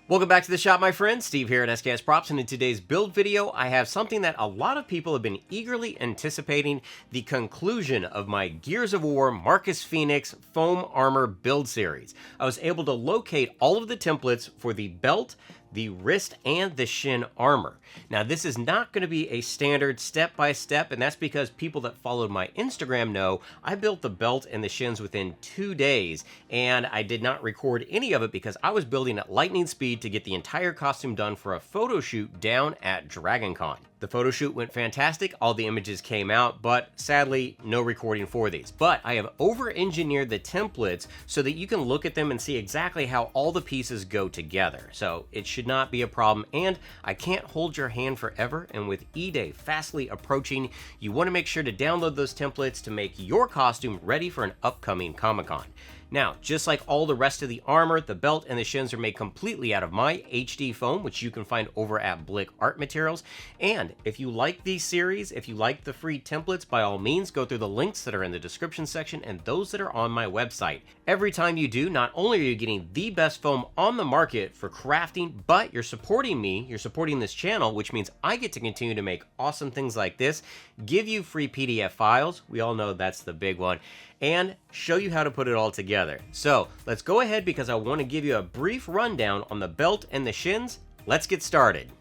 Welcome back to the shop, my friends. Steve here at SKS Props, and in today's build video, I have something that a lot of people have been eagerly anticipating, the conclusion of my Gears of War Marcus Fenix foam armor build series. I was able to locate all of the templates for the belt, the wrist, and the Shin armor. Now, this is not going to be a standard step-by-step, and that's because people that followed my Instagram know I built the belt and the Shins within 2 days, and I did not record any of it because I was building at lightning speed to get the entire costume done for a photo shoot down at DragonCon. The photo shoot went fantastic, all the images came out, but sadly, no recording for these. But I have over-engineered the templates so that you can look at them and see exactly how all the pieces go together. So it should not be a problem, and I can't hold your hand forever, and with E-Day fastly approaching, you want to make sure to download those templates to make your costume ready for an upcoming Comic-Con. Now, just like all the rest of the armor, the belt and the Shins are made completely out of my HD foam, which you can find over at Blick Art Materials. And if you like these series, if you like the free templates, by all means, go through the links that are in the description section and those that are on my website. Every time you do, not only are you getting the best foam on the market for crafting, but you're supporting me, you're supporting this channel, which means I get to continue to make awesome things like this, give you free PDF files, we all know that's the big one, and show you how to put it all together. So let's go ahead because I want to give you a brief rundown on the belt and the Shins. Let's get started.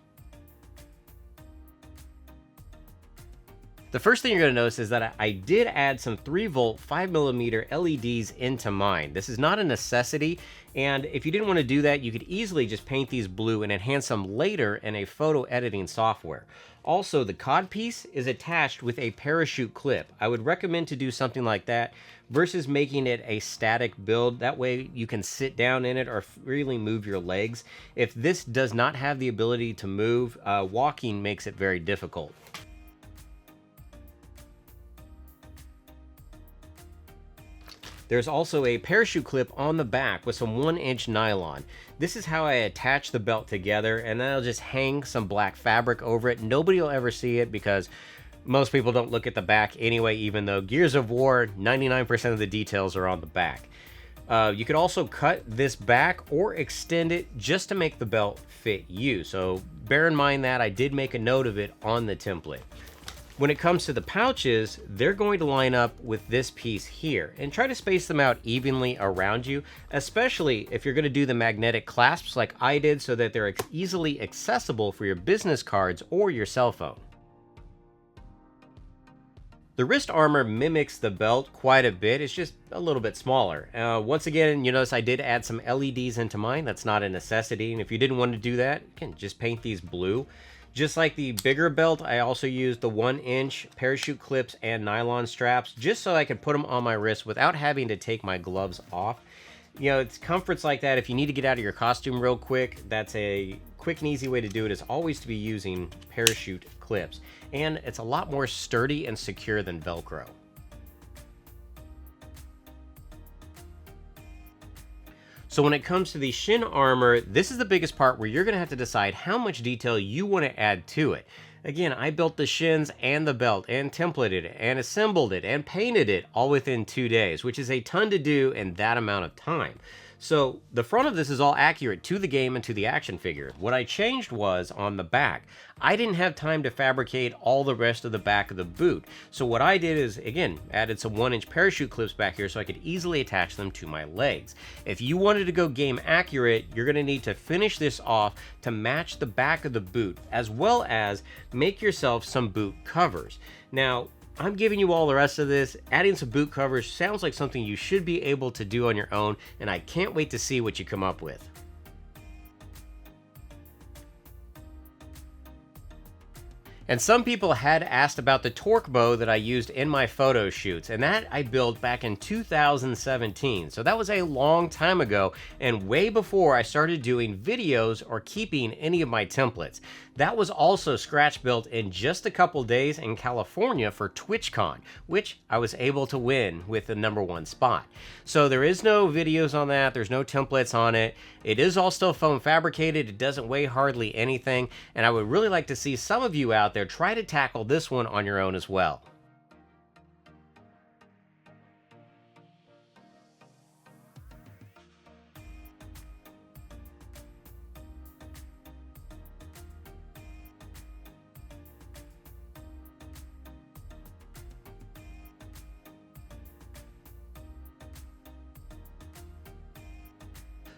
The first thing you're going to notice is that I did add some 3-volt 5mm LEDs into mine. This is not a necessity, and if you didn't want to do that, you could easily just paint these blue and enhance them later in a photo editing software. Also, the cod piece is attached with a parachute clip. I would recommend to do something like that versus making it a static build. That way you can sit down in it or freely move your legs. If this does not have the ability to move, walking makes it very difficult. There's also a parachute clip on the back with some 1-inch nylon. This is how I attach the belt together, and then I'll just hang some black fabric over it. Nobody will ever see it because most people don't look at the back anyway, even though Gears of War, 99% of the details are on the back. You could also cut this back or extend it just to make the belt fit you. So bear in mind that I did make a note of it on the template. When it comes to the pouches, they're going to line up with this piece here and try to space them out evenly around you, especially if you're going to do the magnetic clasps like I did so that they're easily accessible for your business cards or your cell phone. The wrist armor mimics the belt quite a bit, it's just a little bit smaller. Once again, you notice I did add some LEDs into mine. That's not a necessity, and if you didn't want to do that, you can just paint these blue. Just like the bigger belt, I also used the 1-inch parachute clips and nylon straps just so I could put them on my wrist without having to take my gloves off. You know, it's comforts like that. If you need to get out of your costume real quick, that's a quick and easy way to do it, is always to be using parachute clips. And it's a lot more sturdy and secure than Velcro. So when it comes to the Shin armor, this is the biggest part where you're going to have to decide how much detail you want to add to it. Again, I built the Shins and the belt and templated it and assembled it and painted it all within 2 days, which is a ton to do in that amount of time. So the front of this is all accurate to the game and to the action figure. What I changed was on the back. I didn't have time to fabricate all the rest of the back of the boot. So what I did is, again, added some 1-inch parachute clips back here so I could easily attach them to my legs. If you wanted to go game accurate, you're going to need to finish this off to match the back of the boot, as well as make yourself some boot covers. Now, I'm giving you all the rest of this. Adding some boot covers sounds like something you should be able to do on your own, and I can't wait to see what you come up with. And some people had asked about the torque bow that I used in my photo shoots, and that I built back in 2017. So that was a long time ago and way before I started doing videos or keeping any of my templates. That was also scratch built in just a couple days in California for TwitchCon, which I was able to win with the #1 spot. So there is no videos on that, there's no templates on it. It is all still foam fabricated, it doesn't weigh hardly anything, and I would really like to see some of you out there try to tackle this one on your own as well.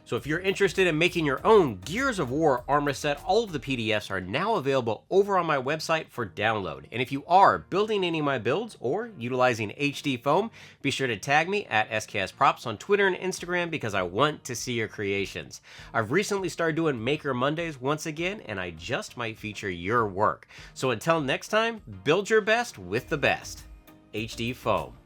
So if you're interested in making your own Gears of War armor set, all of the PDFs are now available over on my website for download. And if you are building any of my builds or utilizing HD foam, be sure to tag me at SKSProps on Twitter and Instagram because I want to see your creations. I've recently started doing Maker Mondays once again, and I just might feature your work. So until next time, build your best with the best. HD foam.